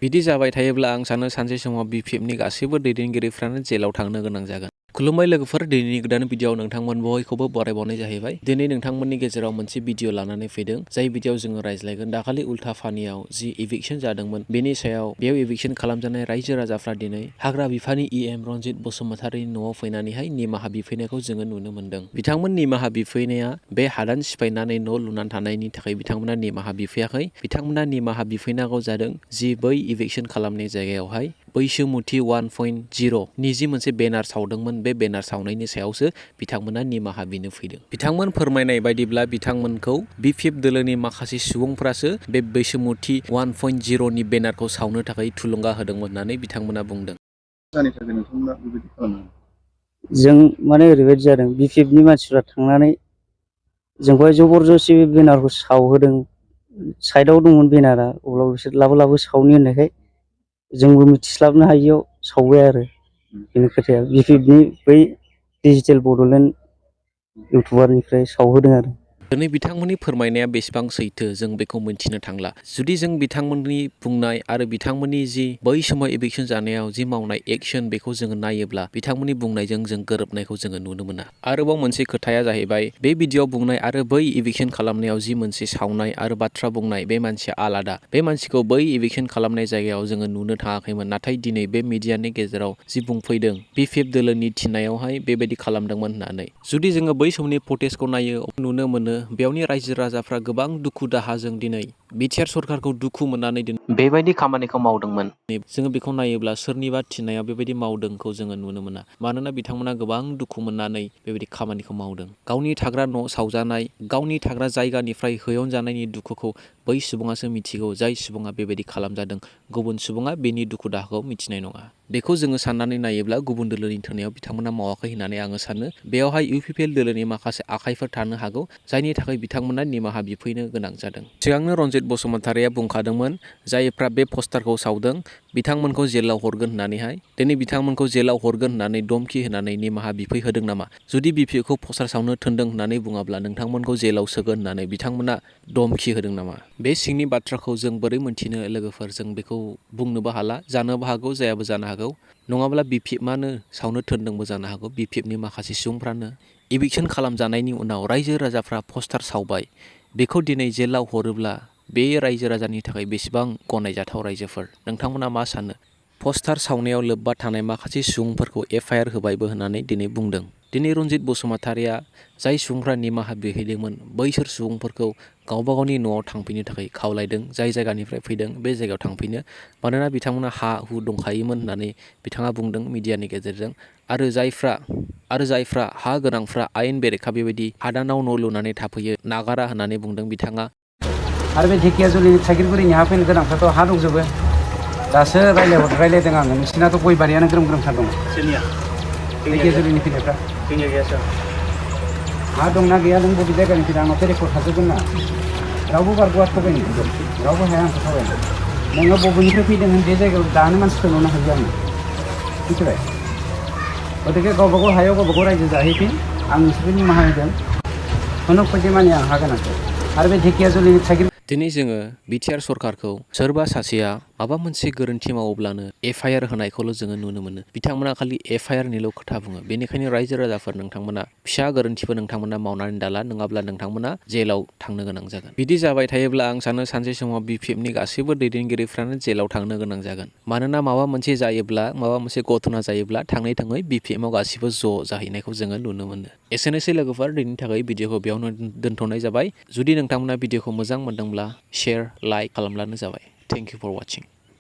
बिदि जाबाय थायोब्ला आं सानो सानसे समाव BPF नि गासैबो दैदेनगिरिफ्रानो जेलाव थांनो गोनां जागोन। खुलुमबाय लोगोफोर, दिनैनि गोदान भिडिअआव नोंथांमोन बयखौबो बरायबावनाय जाहैबाय। दिनै नोंथांमोननि गेजेराव मोनसे भिडिअ लानानै फैदों, जाय भिडिअआव जोङो रायज्लायगोन दाखालि उल्था फानियाव जि इभिक्सन जादोंमोन बेनि सायाव। बेयाव इभिक्सन खालामजानाय रायजो राजाफ्रा दिनै हाग्रा बिफानि EM रनजित बसुमतारिनि न'आव फैनानैहाय निमाहा बिफैनायखौ जोङो नुनो मोन्दों। बिथांमोन निमाहा बिफैनाया बे हादान सिफायनानै न' लुनानै थानायनि थाखाय बिथांमोना निमाहा बिफैयाखै। बिथांमोना निमाहा बिफैनांगौ जादों जि बै इभिक्सन खालामनाय जायगायावहाय बैसोमुथि 1.0 नि जि मोनसे बेनार सावदोंमोन, बे बेनार सावनायनि सायावसो बिथांमोना निमाहा बिनो फैदों। बिथांमोन फोरमायनाय बायदिब्ला बिथांमोनखौ BPF दोलोनि माखासे सुबुंफ्रासो बे बैसोमुथि 1.0 नि बेनारखौ सावनो थाखाय थुलुंगा होदोंमोन होननानै बिथांमोना बुंदों। जों माने ओरैबायदि जादों, BPF नि मानसिफ्रा थांनानै जोंखौहाय जबरदस्ति बेनारखौ सावहोदों। साइडआव दंमोन बेनारा, अब्लाबो बिसोर लाबो सावनि होननायखाय जोंबो मिथिस्लाबनो हायियाव सावबाय आरो। बेनि खोथाया BPF नि बै डिजिटेल बड'लेण्ड इउटुबारनिफ्राय सावहोदों आरो। दिनै बिथांमोननि फोरमायनाया बेसेबां सैथो जों बेखौ मिन्थिनो थांला। जुदि जों बिथांमोननि बुंनाय आरो बिथांमोननि जि बै समाव इभिक्सन जानायाव जि मावनाय एक्सन बेखौ जोङो नायोब्ला बिथांमोननि बुंनायजों जों गोरोबनायखौ जोङो नुनो मोना। आरोबाव मोनसे खोथाया जाहैबाय, बे भिडिअआव बुंनाय आरो बै इभिक्सन खालामनायाव जि मोनसे सावनाय आरो बाथ्रा बुंनाय, बे मानसिया आलादा। बे मानसिखौ बै इभिक्सन खालामनाय जायगायाव जोङो नुनो थाङाखैमोन, नाथाय दिनै बे मिडियानि गेजेराव जि बुंफैदों BPF दोलोनि थिननायावहाय बेबायदि खालामदोंमोन होननानै। जुदि जोङो बै समनि फुटेजखौ नायो नुनो मोनो बेयावनि रायजो राजाफ्रा गोबां दुखु दाहाजों दिनै FIR सरकारखौ दुखु मोननानै बेबायदि खामानिखौ मावदोंमोन। जोङो बेखौ नायोब्ला सोरनिबा थिननायाव बेबायदि मावदोंखौ जोङो नुनो मोना। मानोना बिथांमोना गोबां दुखु मोननानै बेबायदि खामानिखौ मावदों। गावनि थाग्रा न' सावजानाय, गावनि थाग्रा जायगानिफ्राय होयनजानायनि दुखुखौ बै सुबुङासो मिथिगौ, जाय सुबुङा बेबायदि खालामजादों। गुबुन सुबुङा बेनि दुखु दाहाखौ मिथिनाय नङा। बेखौ जोङो साननानै नायोब्ला गुबुन दोलोनि थिननायाव बिथांमोना मावाखै होननानै आङो सानो। बेयावहाय UPPL दोलोनि माखासे आखाइफोर थानो हागौ, जायनि थाखाय बिथांमोना निमाहा बिफैनो गोनां जादों। सिगांनो रनजित बसुमतारिया बुंखादोंमोन, जायफ्रा बे पस्टारखौ सावदों बिथांमोनखौ जेलाव हरगोन होननानैहाय। दिनै बिथांमोनखौ जेलाव हरगोन होननानै धमकि होनानै निमाहा बिफैहोदों नामा? जुदि BPF खौ पस्टार सावनो थोनदों होननानै बुङाब्ला नोंथांमोनखौ जेलाव सोगोन होननानै बिथांमोना धमकि होदों नामा? बे सिंनि बाथ्राखौ जों बोरै मोनथिनो लोगोफोर? जों बेखौ बुंनोबो हाला। जानोबो हागौ, जायाबो जानो हागौ। नङाब्ला BPF-आनो सावनो थोनदोंबो जानो हागौ। BPF नि माखासे सुबुंफ्रानो इभिक्सन खालामजानायनि उनाव रायजो राजाफ्रा पस्टार सावबाय। बेखौ दिनै जेलाव हरोब्ला बे रायजो राजानि थाखाय बेसेबां गनायजाथाव रायजोफोर? नोंथांमोना मा सानो? पस्टार सावनायाव लोब्बा थानाय माखासे सुबुंफोरखौ F.I.R होबायबो होननानै दिनै बुंदों। दिनै रनजित बसुमतारिया जाय सुबुंफ्रा निमाहा बिहैदोंमोन बैसोर सुबुंफोरखौ गावबा गावनि न'आव थांफिननो थाखाय खावलायदों। जाय जायगानिफ्राय फैदों बे जायगायाव थांफिनो, मानोना बिथांमोना हा हु दंखायोमोन होननानै बिथाङा बुंदों मिडियानि गेजेरजों। आरो जायफ्रा हा गोनांफ्रा आयेन बेरेखा बेबायदि हादानाव न' लुनानै थाफैयो, नागारा होननानै बुंदों बिथाङा। आरो बे ढेकियाजुलिनि थागिरगुरिनि हा फैनो गोनांफ्राथ' हा दंजोबो। दासो रायलायदों आङो, नोंसिनाथ' गय बारियानो ग्रोम ग्रोमथार दं। ढेकियाजुलिनि फैनायफ्रा हा दंना गैया नों बबे जायगानि फैदों आंनावथ' रेकर्ड थाजोबगोन ना। रावबो बारग'आ थगायनो, रावबो हाया आंखौ थगायनो। नोङो बबेनिफ्राय फैदों बे जायगायाव दानो मानसि फोरमायनो हायो आङो, मिथिबाय? गतिके गावबा गाव हायाव गावबा गाव रायजो जाहैफिन। आं नोंसोरखौ निमाहा होदों, खुनु खयदे मानि आं हा गोनांखौ। आरो बे ढेकियाजुलिनि थागिर दिनै जोङो FIR सरकारखौ सोरबा सासेया माबा मोनसे गोरोन्थि मावोब्लानो F.I.R होनायखौल' जोङो नुनो मोनो। बिथांमोना खालि F.I.R निल' खोथा बुङो। बेनिखायनो रायजो राजाफोर, नोंथांमोना फिसा गोरोन्थिफोर नोंथांमोना मावनानै दाला, नङाब्ला नोंथांमोना जेलाव थांनो गोनां जागोन। बिदि जाबाय थायोब्ला आं सानो सानसे समाव BPF नि गासैबो दैदेनगिरिफ्रानो जेलाव थांनो गोनां जागोन। मानोना माबा मोनसे जायोब्ला, माबा मोनसे घटना जायोब्ला थाङै थुङै BPF आव गासिबो ज' जाहैनायखौ जोङो नुनो मोनो। एसेनोसै लोगोफोर, दिनैनि थाखाय भिडिअखौ बेयावनो दोनथ'नाय जाबाय। जुदि नोंथांमोना भिडिअखौ मोजां मोनदोंब्ला शेयार, लाइक खालामब्लानो जाबाय। Thank you for वाचिं।